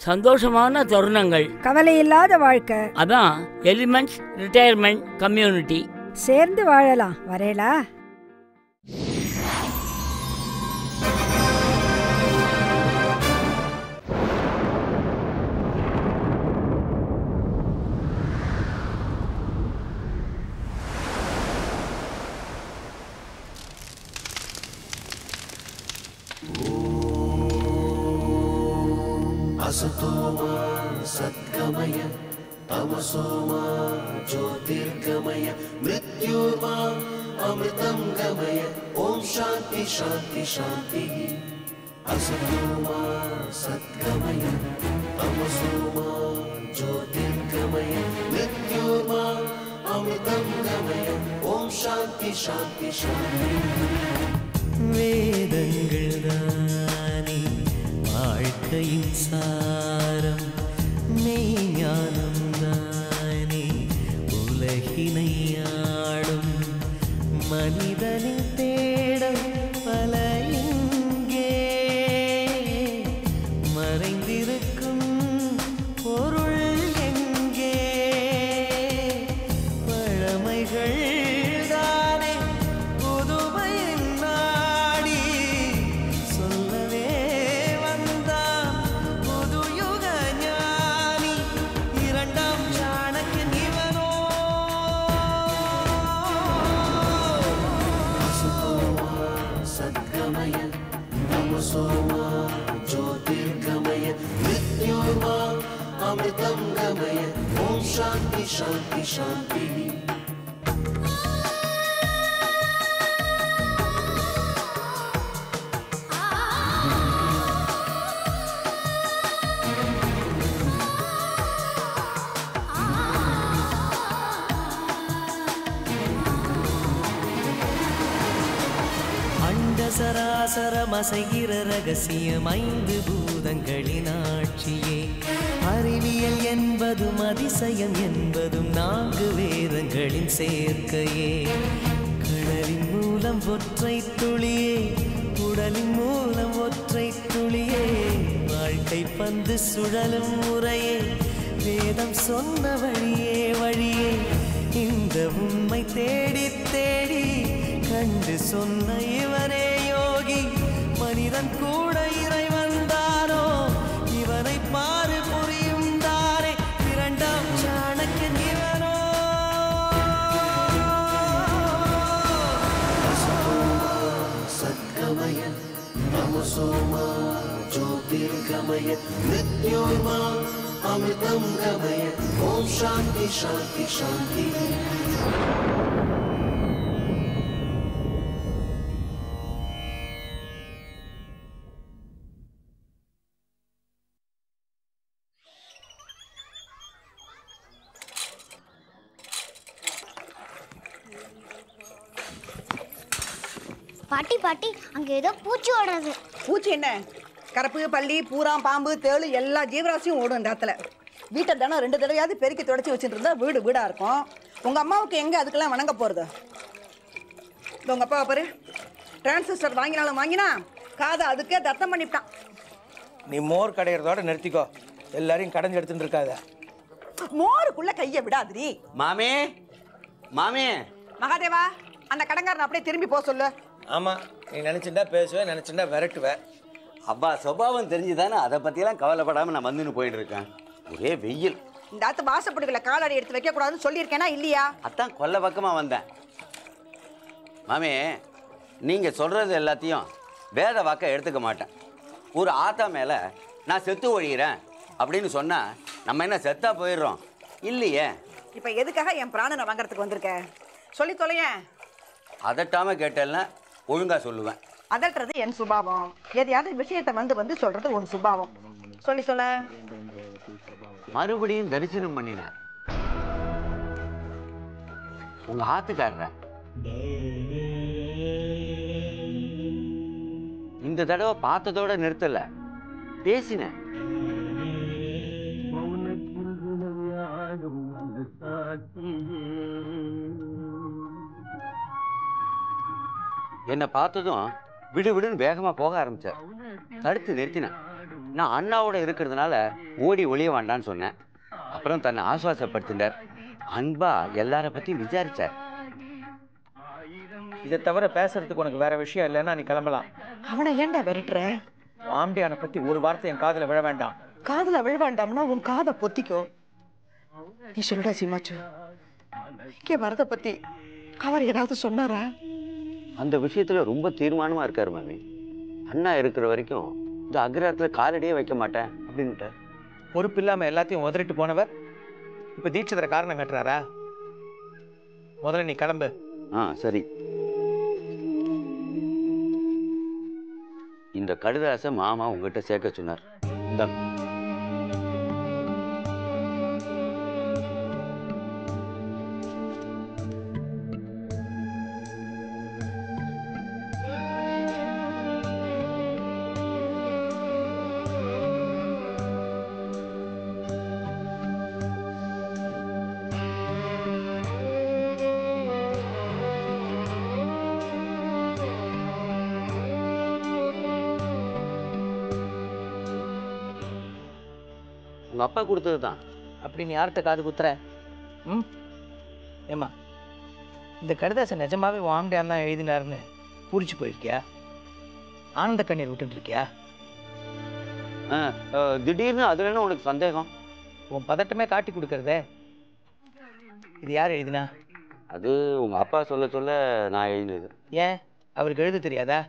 சந்தோஷமான தருணங்கள், கவலை இல்லாத வாழ்க்கை. அதான் எலிமெண்ட்ஸ் ரிட்டையர்மெண்ட் கம்யூனிட்டி. சேர்ந்து வாழலாம். வரேலா? असतोमा सद्गमय तमसोमा ज्योतिर्गमय मृत्योर्मा अमृतं गमय ओम शांति शांति शांति असतोमा सद्गमय तमसोमा ज्योतिर्गमय मृत्योर्मा अमृतं गमय ओम शांति शांति शांति வேதங்கள் தானே வாழ்க்கையின் சாரம், மெய்ஞானம் தானே உலகினை ஆளும், மனிதனின் தேடல் பல இங்கே மறைந்திருக்கும் பொருள் எங்கே, பழமைகள் தானே புதுமையின் நாடி, சொல்லவே வந்தான் புதுயுக ஞானி, இரண்டாம் சாணக்கியன் இவனோ. असतोमा सद्गमय तमसोमा ज्योतिर्गमय मृत्योर्मा अमृतं गमय ओम शांति शांति शांति அண்ட சராசரம் அசைகிற ரகசியம் ஐந்து பூதங்களின் ஆட்சியே, அறிவியல் என்பதும் அதிசயம் என்பதும் நான்கு வேதங்களின் சேர்க்கையே, கடலின் மூலம் ஒற்றை துளியே, உடலின் மூலம் ஒற்றை துளியே, வாழ்க்கை பந்து சுழலும் முறையே, வேதம் சொன்ன வழியே வழியே, இந்த உண்மை தேடி தேடி கண்டு சொன்ன இவனே யோகி, மனிதன் கூட இறைவன் தானோ, இவனை பாரு புரியும் தானே, இரண்டாம் சாணக்கியன் இவனோ. असतोमा सद्गमय तमसोमा ज्योतिर्गमय मृत्योर्मा अमृतं गमय ओम शांति शांति शांति பாட்டி பாட்டி அங்க ஏதோ பூச்சி ஓடுறது. பூச்சி என்ன? கரப்பு, பள்ளி, பூரான், பாம்பு, தேளு எல்லா ஜீவராசியும் ஓடும் இந்த இடத்துல. வீட்டை தானே 2 தடவையாவது பெருக்கி தொடச்சி வச்சுட்டு இருந்தா வீடு வீடா இருக்கும். உங்க அம்மாவுக்கு எங்க அதுக்கெல்லாம் வணங்க போறது? உங்க அப்பாவை பாரு, டிரான்சிஸ்டர் வாங்கினாலும் வாங்கினா காதை அதுக்கே தத்தம் பண்ணிவிட்டான். நீ மோர் கடையிறதோட நிறுத்திக்கோ, எல்லாரையும் கடைஞ்சு எடுத்துட்டு இருக்காத. மோருக்குள்ள கையை விடாதிரி. மாமே மாமே மகாதேவா, அந்த கடங்காரன் அப்படியே திரும்பி போக சொல்லு. ஆமா, நீ நினைச்சிருந்தா பேசுவேன், நினைச்சிருந்தா விரட்டுவேன். அப்பா சுபாவம் தெரிஞ்சுதானே, அதை பற்றியெல்லாம் கவலைப்படாமல் நான் வந்துன்னு போயிட்டு இருக்கேன். ஒரே வெயில். இந்த ஆத்து வாசப்படுகளை காலடி எடுத்து வைக்க கூடாதுன்னு சொல்லியிருக்கேனா இல்லையா? அதான் கொல்லை பக்கமாக வந்தேன். மாமே, நீங்கள் சொல்கிறது எல்லாத்தையும் வேத வாக்க எடுத்துக்க மாட்டேன். ஒரு ஆத்தா மேலே நான் செத்து ஒழிகிறேன் அப்படின்னு சொன்னால் நம்ம என்ன செத்தா போயிடுறோம் இல்லையே. இப்போ எதுக்காக என் பிராணனை வாங்குறதுக்கு வந்திருக்க? சொல்லி தொலையேன். அதட்டாமல் கேட்டேன்னா ஒழுங்காக சொல்லுவேன். அதட்டுறது என் சுபாவம். எதையாவது விஷயத்தை வந்து சொல்றது உன் சுபாவம். சொல்லி சொல்ல. மறுபடியும் தரிசனம் பண்ணினார் உங்க ஆத்துக்காரர. இந்த தடவை பார்த்ததோட நிறுத்தல, பேசின. என்னை பார்த்ததும் விடு விடுன்னு வேகமா போக ஆரம்பிச்சார். தடுத்து நிறுத்தினேன். நான் அண்ணாவோட இருக்கிறதுனால ஓடி ஒளிய வேண்டான்னு சொன்னேன். அப்புறம் தன்னை ஆசுவாசப்படுத்தினார். அன்பா எல்லாரை பற்றியும் விசாரிச்சார். இதை தவிர பேசுறதுக்கு உனக்கு வேற விஷயம் இல்லைன்னா நீ கிளம்பலாம். அவனை ஏன்டா விரட்டுற? ஆம்பியானை பற்றி ஒரு வார்த்தை என் காதில் விழ வேண்டாம். காதில் விழ வேண்டாம்னா உன் காதை பொத்திக்கோ. நீ சொல்லுடா சீமாச்சு, இங்கே வரதை பற்றி அவர் ஏதாவது சொன்னாரா? அந்த விஷயத்தில் ரொம்ப தீர்மானமாக இருக்கார் மாமி. அண்ணா இருக்கிற வரைக்கும் இந்த அக்ரஹாரத்தில் காலடியே வைக்க மாட்டேன் அப்படின்ட்டார். பொறுப்பு இல்லாமல் எல்லாத்தையும் உதறிட்டு போனவர் இப்போ தீட்சிதரை காரணம் கட்டுறாரா? முதல்ல நீ கிளம்பு. சரி. இந்த கடுதாசை மாமா உங்ககிட்ட சேர்க்க சொன்னார். இந்த உங்க அப்பா கொடுத்தது தான். அப்படின்னு யார்கிட்ட காது குத்துற? ஏம்மா, இந்த கடிதாசை நிஜமாவே வாங்கிட்டான் தான் எழுதினாருன்னு பூரிச்சு போயிருக்கியா? ஆனந்த கண்ணீர் விட்டுட்டு இருக்கியா? திடீர்னு அதுல என்ன உனக்கு சந்தேகம்? உன் பதட்டமே காட்டி கொடுக்கறதே. இது யார் எழுதினா? அது உங்க அப்பா சொல்ல சொல்ல நான் எழுதினது. ஏன் அவருக்கு எழுத தெரியாதா?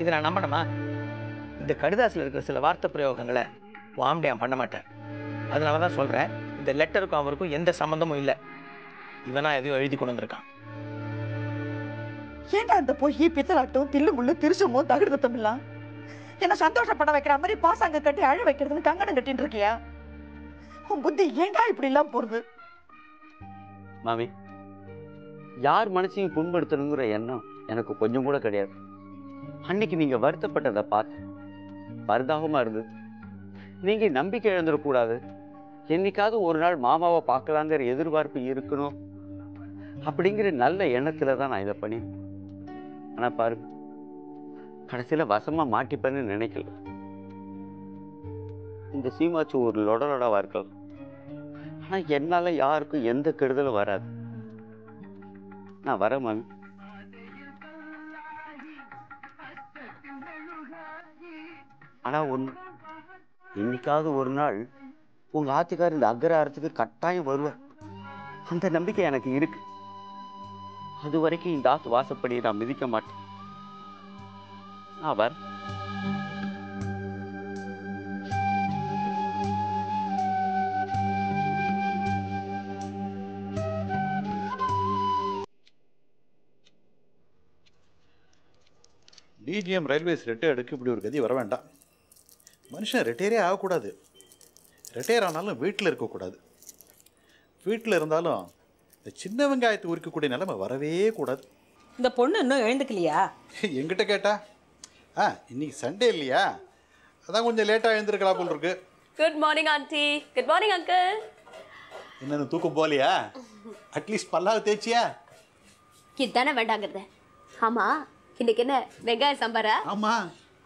இதை நான் நம்பணுமா? இந்த கடிதாசில் இருக்கிற சில வார்த்தை பிரயோகங்களை வாம்டியான் பண்ண மாட்டேன். அதனால தான் சொல்கிறேன், இந்த லெட்டருக்கும் அவருக்கும் எந்த சம்மந்தமும் இல்லை. இவனா எதையும் எழுதி கொண்டு வந்திருக்கான். ஏன்டா அந்த பொய் பித்தலாட்டும் தில்லு முள்ளு திருச்சமும் தகுடுத்தம் இல்லாம் என்ன சந்தோஷப்பட வைக்கிற மாதிரி பாசாங்க கட்டி அழ வைக்கிறதுன்னு கங்கணம் கட்டின்னு இருக்கியா? உன் புத்தி ஏன்டா இப்படி எல்லாம் போறது? மாமி, யார் மனசையும் புண்படுத்தணுங்கிற எண்ணம் எனக்கு கொஞ்சம் கூட கிடையாது. அன்னைக்கு நீங்க வருத்தப்பட்டதை பார்த்து பரிதாபமா இருந்தது. நீங்க நம்பிக்கை இழந்துடக்கூடாது, என்னைக்காவது ஒரு நாள் மாமாவை பார்க்கலாங்கிற எதிர்பார்ப்பு இருக்கணும் அப்படிங்கிற நல்ல எண்ணத்துல தான் நான் இதை பண்ணி. ஆனா பாருங்க, கடைசியில வசமா மாட்டிப்பேன்னு நினைக்கல. இந்த சீமாச்சு ஒரு லொடலொடவா இருக்கலாம். ஆனா என்னால யாருக்கும் எந்த கெடுதலும் வராது. நான் வரேன் மாமி. ஆனா ஒண்ணு, இன்னைக்காவது ஒரு நாள் உங்க ஆத்துக்கார் இந்த அக்ரஹாரத்துக்கு கட்டாயம் வருவார். அந்த நம்பிக்கை எனக்கு இருக்கு. அது வரைக்கும் இந்த ஆத்து வாசப்படி நான் மிதிக்க மாட்டேன். நான் வரேன். டிஜிஎம் ரயில்வேஸ் ரிட்டையர்டுக்கு இப்படி ஒரு கதி வர வேண்டாம். மனுஷன் ரிட்டையரே ஆகக்கூடாது. ரிட்டையர் ஆனாலும் வீட்டில் இருக்கக்கூடாது. வீட்டில் இருந்தாலும் இந்த சின்ன வெங்காயத்தை உரிக்கக்கூடிய நிலைமை வரவே கூடாது. இந்த பொண்ணு இன்னும் எழுந்துக்கலையா? எங்கிட்ட கேட்டா இன்னைக்கு சண்டே இல்லையா, அதான் கொஞ்சம் லேட்டாக எழுந்திருக்கலாம் போல் இருக்கு. Good morning aunty. Good morning uncle. என்னன்னு தூக்கம் போகலையா? அட்லீஸ்ட் பல்லாவை தேய்ச்சியா? இதுதானே வேண்டாங்கிறது. ஆமா, இன்னைக்கு என்ன வெங்காய சாம்பாரா? ஆமா.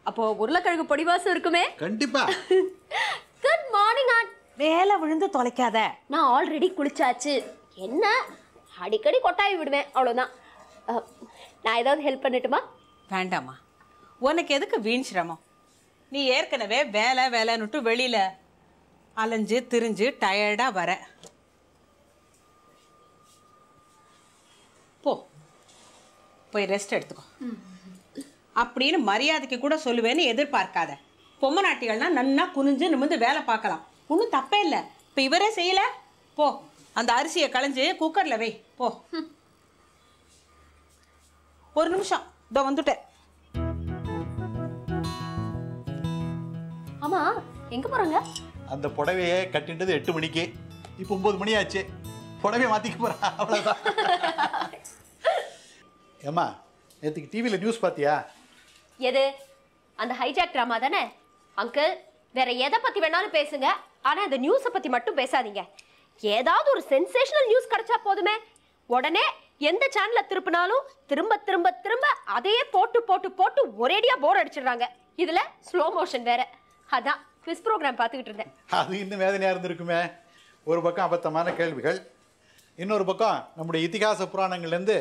அப்போ உருளைக்கிழங்கு பொடி வாசம் இருக்குமே? கண்டிப்பா. Good morning and. வேலை விழுந்து தொலைக்காத. நான் ஆல்ரெடி குளிச்சாச்சு. என்ன அடிக்கடி கொட்டாய் விடுவேன், அவ்வளோதான். நான் ஏதாவது ஹெல்ப் பண்ணட்டுமா? வேண்டாமா, உனக்கு எதுக்கு வீண் சிரமம்? நீ ஏற்கனவே வேலை வேலைன்னுட்டு வெளியில அலைஞ்சு திரிஞ்சு டயர்டா வர. போ, போய் ரெஸ்ட் எடுத்துக்கோ. அப்படின்னு மரியாதைக்கு கூட சொல்லுவேன்னு எதிர்பார்க்காத. பொம்மை நாட்டிகள்னா நன்னா குனிஞ்சு நிமிந்து வேலை பார்க்கலாம், ஒன்றும் தப்பே இல்லை. இப்போ இவரே செய்யல. போ, அந்த அரிசியை களைஞ்சு குக்கரில் வை. போ. ஒரு நிமிஷம், இதோ வந்துட்டேன். ஆமா, எங்க போறாங்க? அந்த புடவையை கட்டின்றது 8 மணிக்கு, இப்போ 9 மணி ஆச்சு. புடவையை மாற்றிக்க போகிறா, அவ்வளோதான். ஏம்மா, நேற்றுக்கு டிவியில் நியூஸ் பார்த்தியா? எது? அந்த ஹைஜாக் ட்ராமா தானே? அங்கிள், வேற எதை பத்தி வேணாலும் பேசுங்க, ஆனா அந்த நியூஸை பத்தி மட்டும் பேசாதீங்க. ஏதாவது ஒரு சென்சேஷனல் நியூஸ் கிடைச்சா போதுமே, உடனே எந்த சேனலை திருப்பினாலும் திரும்ப திரும்ப திரும்ப அதையே போட்டு போட்டு போட்டு ஒரேடியா போர் அடிச்சிடுறாங்க. இதுல ஸ்லோ மோஷன் வேற. அதான் குவிஸ் ப்ரோக்ராம் பார்த்துக்கிட்டு இருந்தேன். அது இன்னும் வேதனையாக இருந்திருக்குமே. ஒரு பக்கம் அபத்தமான கேள்விகள், இன்னொரு பக்கம் நம்முடைய இதிகாச புராணங்கள்லேருந்து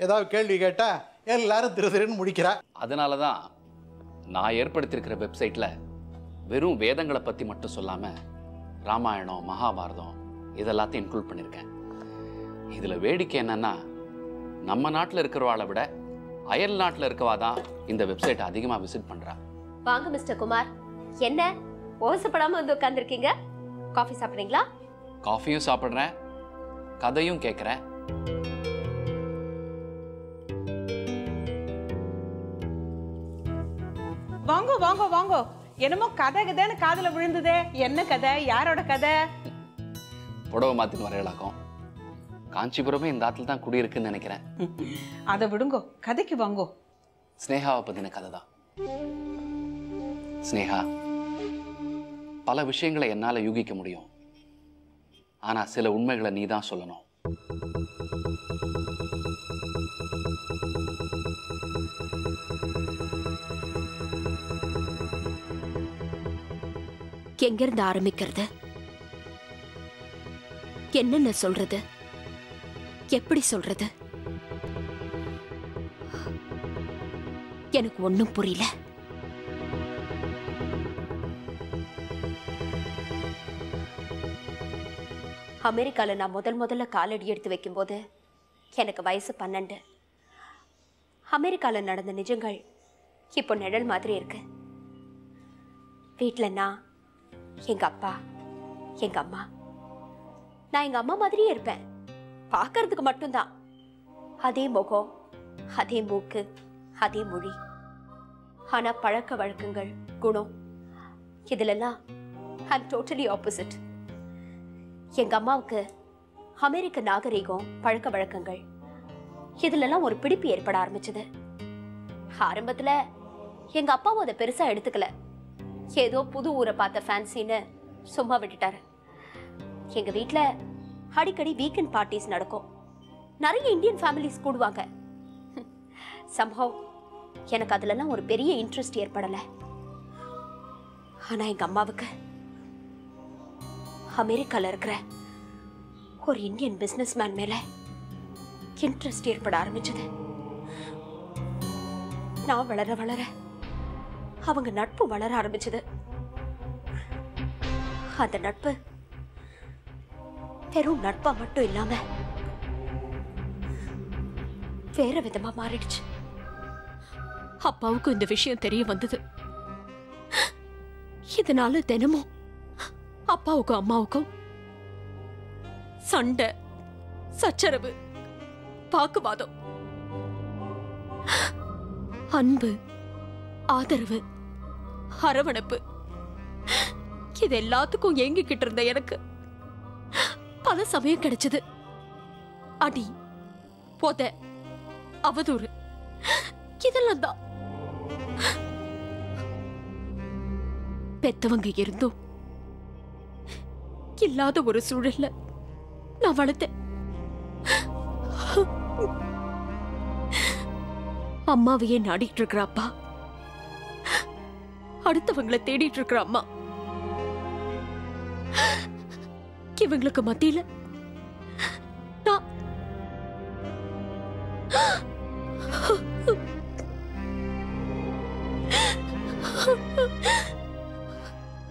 ஏதாவது கேள்வி கேட்டால் எல்லாரும் திருன்னு முடிக்கிறா. அதனால தான் நான் ஏற்படுத்தியிருக்கிற வெப்சைட்டில் வெறும் வேதங்களை பற்றி மட்டும் சொல்லாமல் ராமாயணம், மகாபாரதம் இதெல்லாத்தையும் இன்க்ளூட் பண்ணியிருக்கேன். இதில் வேடிக்கை என்னென்னா, நம்ம நாட்டில் இருக்கிறவாளை விட அயல் நாட்டில் இருக்கவா தான் இந்த வெப்சைட்டை அதிகமாக விசிட் பண்ணுறா. வாங்க மிஸ்டர் குமார், என்ன ஓசப்படாமல் வந்து உட்காந்துருக்கீங்க? காஃபி சாப்பிட்றீங்களா? காஃபியும் சாப்பிட்றேன், கதையும் கேட்குறேன். வாங்கோ வாங்கோ வாங்கோ. என்னமோ கதை கதைன்னு காதுல விழுந்ததே. என்ன கதை? யாரோட கதை? புடவை மாற்றின்னு வரையலாக்கும். காஞ்சிபுரமே இந்த ஆற்றுல தான் குடியிருக்குன்னு நினைக்கிறேன். அதை விடுங்கோ, கதைக்கு வாங்கோ. ஸ்னேகாவை பற்றின கதை தான். ஸ்னேகா, பல விஷயங்களை என்னால் யூகிக்க முடியும். ஆனால் சில உண்மைகளை நீ தான் சொல்லணும். எங்கிருந்து ஆரம்பிக்கிறது? என்னென்ன சொல்றது? எப்படி சொல்றது? எனக்கு ஒண்ணும் புரியல. அமெரிக்கால நான் முதல்ல காலடி எடுத்து வைக்கும்போது எனக்கு வயசு 12. அமெரிக்கால நடந்த நிஜங்கள் இப்போ நிழல் மாதிரி இருக்கு. வீட்டில் நான், எங்க அப்பா, எங்க அம்மா. நான் எங்க அம்மா மாதிரியே இருப்பேன், பார்க்கறதுக்கு மட்டும்தான். அதே முகம், அதே மூக்கு, அதே மொழி. ஆனா பழக்க வழக்கங்கள், குணம், இதுலெல்லாம் ஐம் டோட்டலி ஆப்போசிட். எங்க அம்மாவுக்கு அமெரிக்க நாகரிகம், பழக்க வழக்கங்கள் இதுலெல்லாம் ஒரு பிடிப்பு ஏற்பட ஆரம்பிச்சது. ஆரம்பத்துல எங்க அப்பாவும் அதை பெருசா எடுத்துக்கல. ஏதோ புது ஊரை பார்த்த ஃபேன்சின்னு சும்மா விட்டுட்டாரு. எங்க வீட்டுல அடிக்கடி வீக்கெண்ட் பார்ட்டிஸ் நடக்கும். நிறைய இந்தியன் ஃபேமிலிஸ் கூடுவாங்க. சம்பவம் எனக்கு அதுலலாம் ஒரு பெரிய இன்ட்ரெஸ்ட் ஏற்படல. ஆனா எங்க அம்மாவுக்கு அமெரிக்கால இருக்கிற ஒரு இந்தியன் பிசினஸ் மேன் மேல இன்ட்ரெஸ்ட் ஏற்பட ஆரம்பிச்சது. நான் வளர வளர அவங்க நட்பு வளர ஆரம்பிச்சது. அந்த நட்பு வெறும் நட்பா மட்டும் இல்லாம வேற விதமா மாறிடுச்சு. அப்பாவுக்கும் இந்த விஷயம் தெரிய வந்தது. இதனால தினமும் அப்பாவுக்கும் அம்மாவுக்கும் சண்டை, சச்சரவு, வாக்குவாதம். அன்பு, ஆதரவு, அரவணைப்பு இது எல்லாத்துக்கும் ஏங்கிக்கிட்டு இருந்த எனக்கு பல சமயம் கிடைச்சது. அடி, போத, அவதூறு இதெல்லாம் தான். பெத்தவங்க இருந்தும் இல்லாத ஒரு சூழல்ல நான் வளர்த்தேன். அம்மாவையே நாடிட்டு இருக்கிற அப்பா, அடுத்தவங்களை தேடிட்டு இருக்கிற அம்மா, இவங்களுக்கு மத்தியில நான்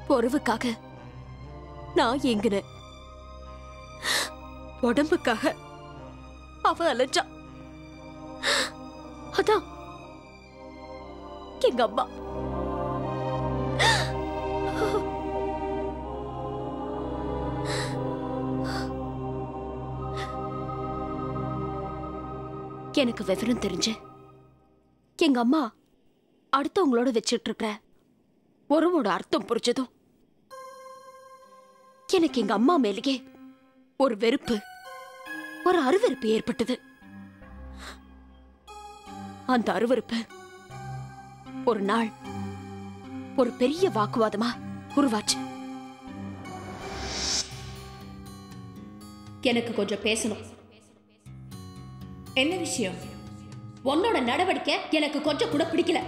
பொறுவுக்காக நான் ஏங்கினேன். உடம்புக்காக அவ அலைஞ்சா. அதான் எங்க அம்மா. எனக்கு விவரம் தெரிஞ்சு எங்க அம்மா அடுத்தவங்களோட வச்சிட்டு இருக்கிற உறவோட அர்த்தம் புரிஞ்சதும் எனக்கு எங்க அம்மா மேலேயே ஒரு வெறுப்பு, ஒரு அருவருப்பு ஏற்பட்டது. அந்த அருவருப்பு ஒரு நாள் ஒரு பெரிய வாக்குவாதமா உருவாச்சு. எனக்கு கொஞ்சம் பேசணும். என்ன விஷயம்? உன்னோட நடவடிக்கை எனக்கு கொஞ்சம் கூட பிடிக்கல.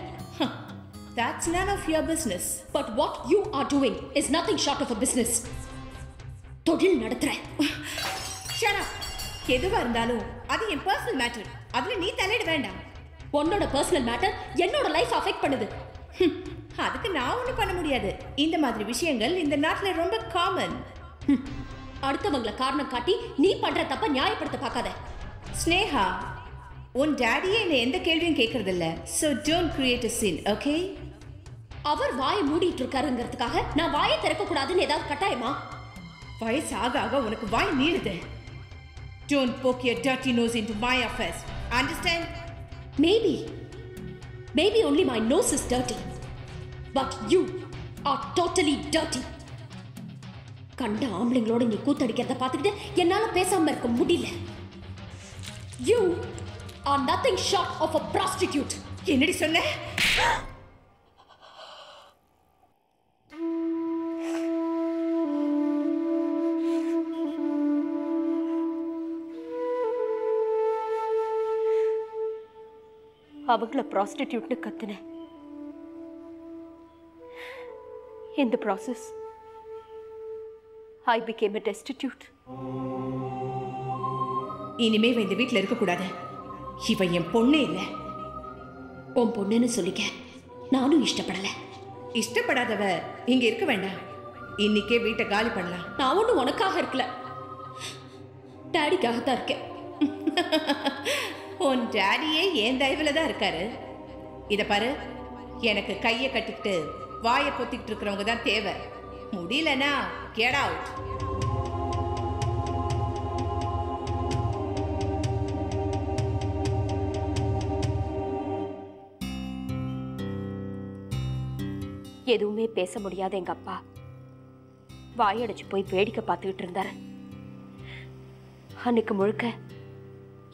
That's none of your business. But what you are doing is nothing short of a business. தொழில் நடத்துறேன். Shut up. எதுவா இருந்தாலும் அது என் பர்சனல் மேட்டர். அதுல நீ தலையிட வேண்டாம். உன்னோட பர்சனல் மேட்டர் என்னோட லைஃப் அஃபெக்ட் பண்ணுது. அதுக்கு நான் ஒன்றும் பண்ண முடியாது. இந்த மாதிரி விஷயங்கள் இந்த நாட்டில் ரொம்ப காமன். அடுத்தவங்களை காரணம் காட்டி நீ பண்ற தப்ப நியாயப்படுத்த பார்க்காத. ஸ்னேகா, உன் டாடியே என்னை எந்த கேள்வியும் கேட்கறது இல்ல. So don't create a scene, okay? அவர் வாயை மூடிட்டு இருக்காருங்கிறதுக்காக நான் வாயை திறக்க கூடாதுன்னு ஏதாவது கட்டாயமா? வயசு ஆக ஆக உனக்கு வாய் நீளுது. Don't poke your dirty nose into my affairs. Understand? Maybe only my nose is dirty. But you are totally dirty. கண்ட ஆம்பளைங்களோட நீ கூத்தடிக்கிறத பார்த்துக்கிட்டு என்னால பேசாம இருக்க முடியல. You are nothing short of a prostitute. என்னடி சொன்ன? அவங்கள ப்ராஸ்டிடியூட்னு கத்துனேன். In the process, I became a destitute. இனிமே இந்த வீட்டில் இருக்கக்கூடாது. இவ என் பொண்ணே இல்லை. உன் பொண்ணுன்னு சொல்லிக்க நானும் இஷ்டப்படல. இஷ்டப்படாதவ இங்க இருக்க வேண்டாம். இன்னைக்கே வீட்டை காலி பண்ணலாம். நான் ஒன்றும் உனக்காக இருக்கல, டாடிக்காகத்தான் இருக்கேன். உன் டாடியே என் தயவுல தான் இருக்காரு. இத பாரு, எனக்கு கையை கட்டிக்கிட்டு வாயை பொத்திக்கிட்டு இருக்கிறவங்க தான் தேவை. முடியலன்னா கெட் அவுட். எதுவுமே பேச முடியாத எங்க அப்பா வாயடைச்சு போய் வேடிக்கை பார்த்துக்கிட்டு இருந்தாரு. அன்னைக்கு முழுக்க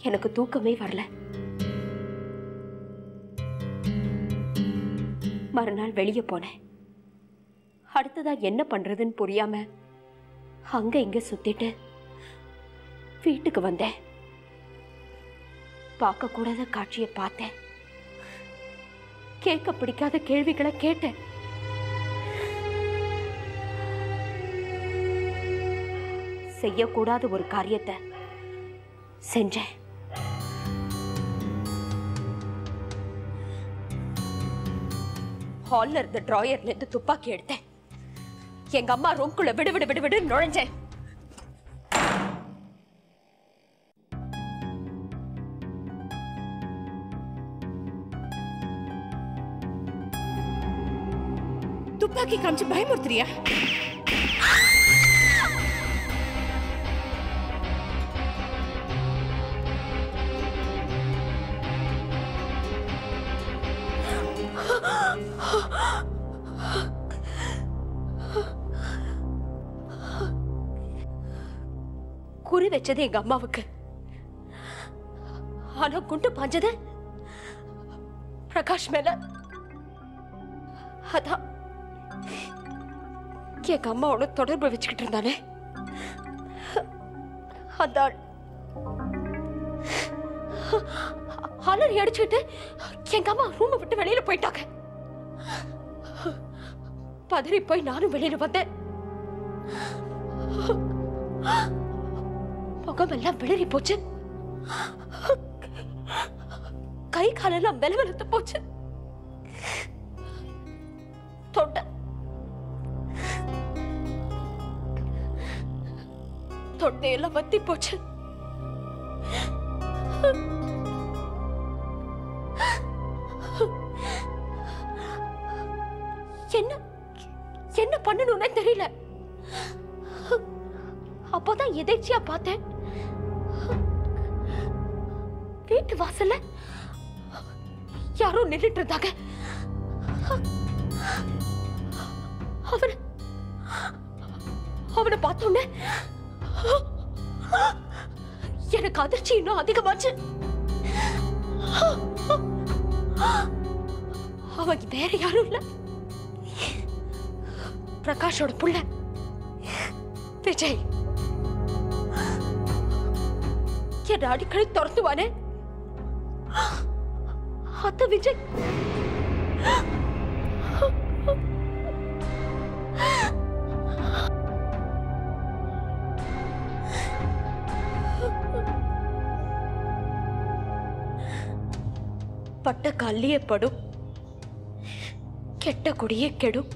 எனக்கு தூக்கமே வரல. மறுநாள் வெளியே போனேன். அடுத்ததா என்ன பண்றதுன்னு புரியாம அங்க இங்க சுத்திட்டு வீட்டுக்கு வந்தேன். பார்க்க கூடாத காட்சியை பார்த்தேன். கேட்க பிடிக்காத கேள்விகளை கேட்டேன். செய்யக்கூடாத ஒரு காரியத்தை செஞ்சேன். ஹால்ல இருந்த டிராயர்ல இருந்து துப்பாக்கி எடுத்தேன். எங்க அம்மா ரூம்குள்ள விடு நுழைஞ்சேன். துப்பாக்கி காமிச்சு பயமுறுத்துறியா? குறி வச்சது எங்க அம்மாவுக்கு, ஆனா குண்டு பாஞ்சது பிரகாஷ் மேல. அதான் எங்க அம்மாவோட தொடர்பு வச்சுக்கிட்டு இருந்தானே அந்த அலறி அடிச்சுக்கிட்டு எங்க அம்மா ரூமை விட்டு வெளியில போயிட்டாங்க. பதறி போய் நானும் வெளியில வந்தேன். முகமெல்லாம் விளறி போச்சு. கை காலெல்லாம் வெலவெலத்து போச்சு. தொண்டையெல்லாம் வத்தி போச்சு. என்ன பண்ணணும்னே தெரியல. அப்போதான் எதேச்சியா பார்த்தேன், வீட்டு வாசல்ல யாரோ நின்றுட்டு இருந்தாங்க. அவனை பார்த்தோன்னே எனக்கு அதிர்ச்சி இன்னும் அதிகமாச்சு. அவன் வேற யாரும் இல்ல, பிரகாஷோட புள்ள விஜய். என்ன அடிக்கடி துரத்துவானே அந்த விஜய். பட்ட கல்லியே படும், கெட்ட குடியே கெடும்.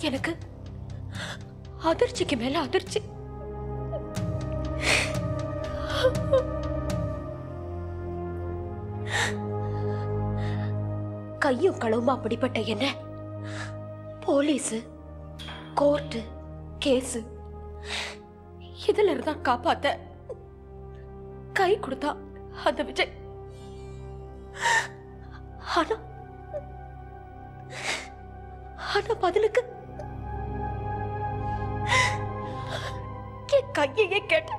எனக்கு அதிர்ச்சிக்கு மேல அதிர்ச்சி. கையும் களவுமா அப்படிப்பட்ட என்ன போலீஸ், கோர்ட்டு, கேஸ் இதுல இருந்தா காப்பாத்த கை கொடுத்தா அந்த விஜய். ஆனா பதிலுக்கு என் கையையே கேட்ட.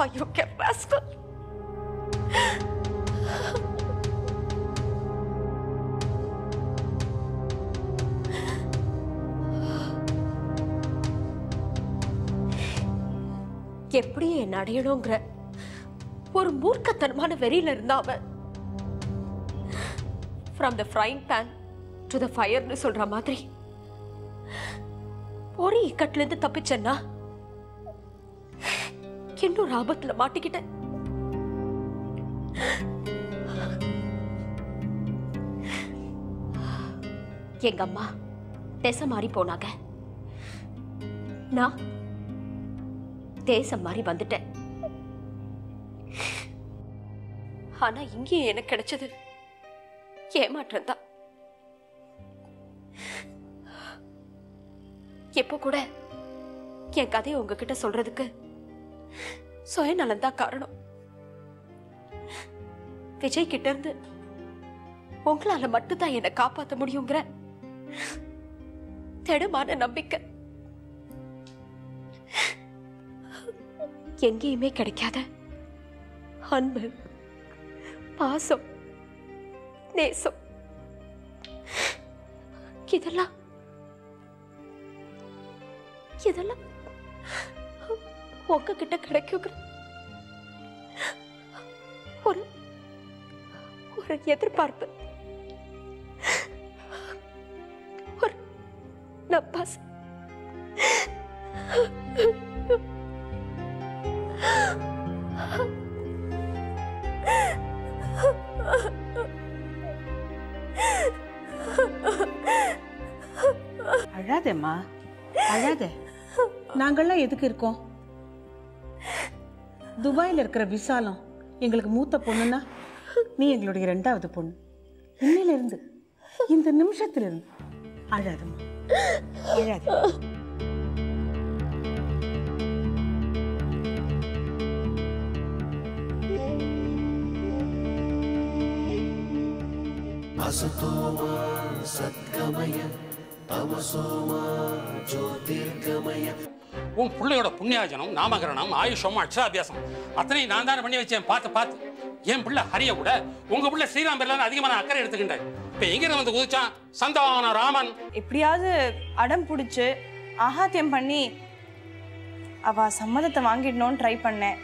ஐயோ ராஸ்கல். எப்படி என்ன அடையணுங்கிற ஒரு மூர்க்கத்தனமான வெறியில இருந்தா அவன். From the frying pan to the fire னு சொல்ற மாதிரி ஒரு இக்கட்ல இருந்து தப்பிச்சேன்னா இன்னொரு ஆபத்துல மாட்டிக்கிட்டேன். எங்க அம்மா திசை மாறி போனாங்க, நான் தேசம் மாறி வந்துட்டேன். ஆனா இங்கே எனக்கு கிடைச்சது ஏமாற்றம் தான். எப்போ கூட என் கதையை உங்ககிட்ட சொல்றதுக்கு சுயநலம் தான் காரணம். விஜய் கிட்ட இருந்து உங்களால மட்டும்தான் என்னை காப்பாற்ற முடியுங்கிற திடமான நம்பிக்கை. எங்கேயுமே கிடைக்காத அன்பு, பாசம், நேசம் இதெல்லாம் உங்ககிட்ட கிடைக்கும். ஒரு ஒரு எதிர்பார்ப்பு, ஒரு நப்பாசை. அழாதேம்மா, அழாத. நாங்கள்லாம் எதுக்கு இருக்கோம்? துபாயில் இருக்கிற விசாலம் எங்களுக்கு மூத்த பொண்ணுன்னா நீ எங்களுடைய 2வது பொண்ணு. இன்னிலிருந்து, இந்த நிமிஷத்திலிருந்து அழாதம்மா, அழாத. असतोमा सद्गमय तमसोमा ज्योतिर्गमय. உன் பிள்ளையோட புண்ணியாஜனம், நாமகரணம், ஆயுஷம், அக்ஷராபியாசம் அத்தனையும் நான் தானே பண்ணி வச்சேன். பார்த்து என் பிள்ளை ஹரிய கூட உங்க பிள்ளை ஸ்ரீராம் பேர்ல அதிகமான அக்கறை எடுத்துக்கிட்டேன். இப்ப எங்க வந்து குதிச்சான் சந்தவான ராமன். எப்படியாவது அடம் பிடிச்சு ஆகாத்தியம் பண்ணி அவ சம்மதத்தை வாங்கிடணும்னு ட்ரை பண்ணேன்.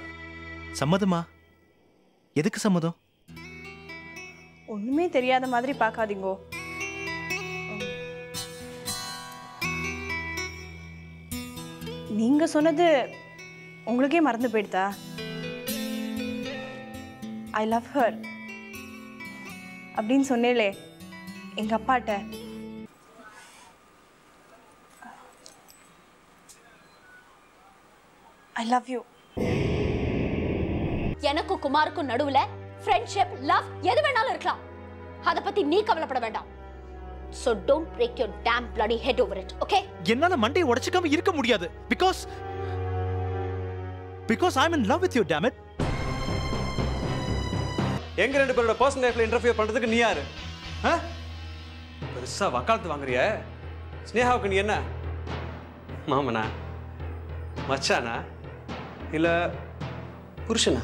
சம்மதமா? எதுக்கு சம்மதம்? ஒண்ணுமே தெரியாத மாதிரி பார்க்காதீங்கோ. நீங்க சொன்னது உங்களுக்கே மறந்து போயிடுதா? ஐ லவ் ஹர் அப்படின்னு சொன்னேலே எங்க அப்பாட்ட. I love you. எனக்கும் குமாருக்கும் நடுவுல ஃப்ரெண்ட்ஷிப், லவ் எது வேணாலும் இருக்கலாம். அத பத்தி நீ கவலைப்பட வேண்டாம். So don't break your damn bloody head over it, okay? என்னால மண்டையை உடைச்சுக்காம இருக்க முடியாது. Because I'm in love with you, damn it. எங்க 2 பேரோட பர்சனல் லைஃப்ல இன்டர்ஃபியர் பண்றதுக்கு நீ யாரு? பெருசா வக்காலத்து வாங்குறிய? ஸ்னேகாவுக்கு நீ என்ன மாமனா, மச்சானா, இல்ல புருஷனா?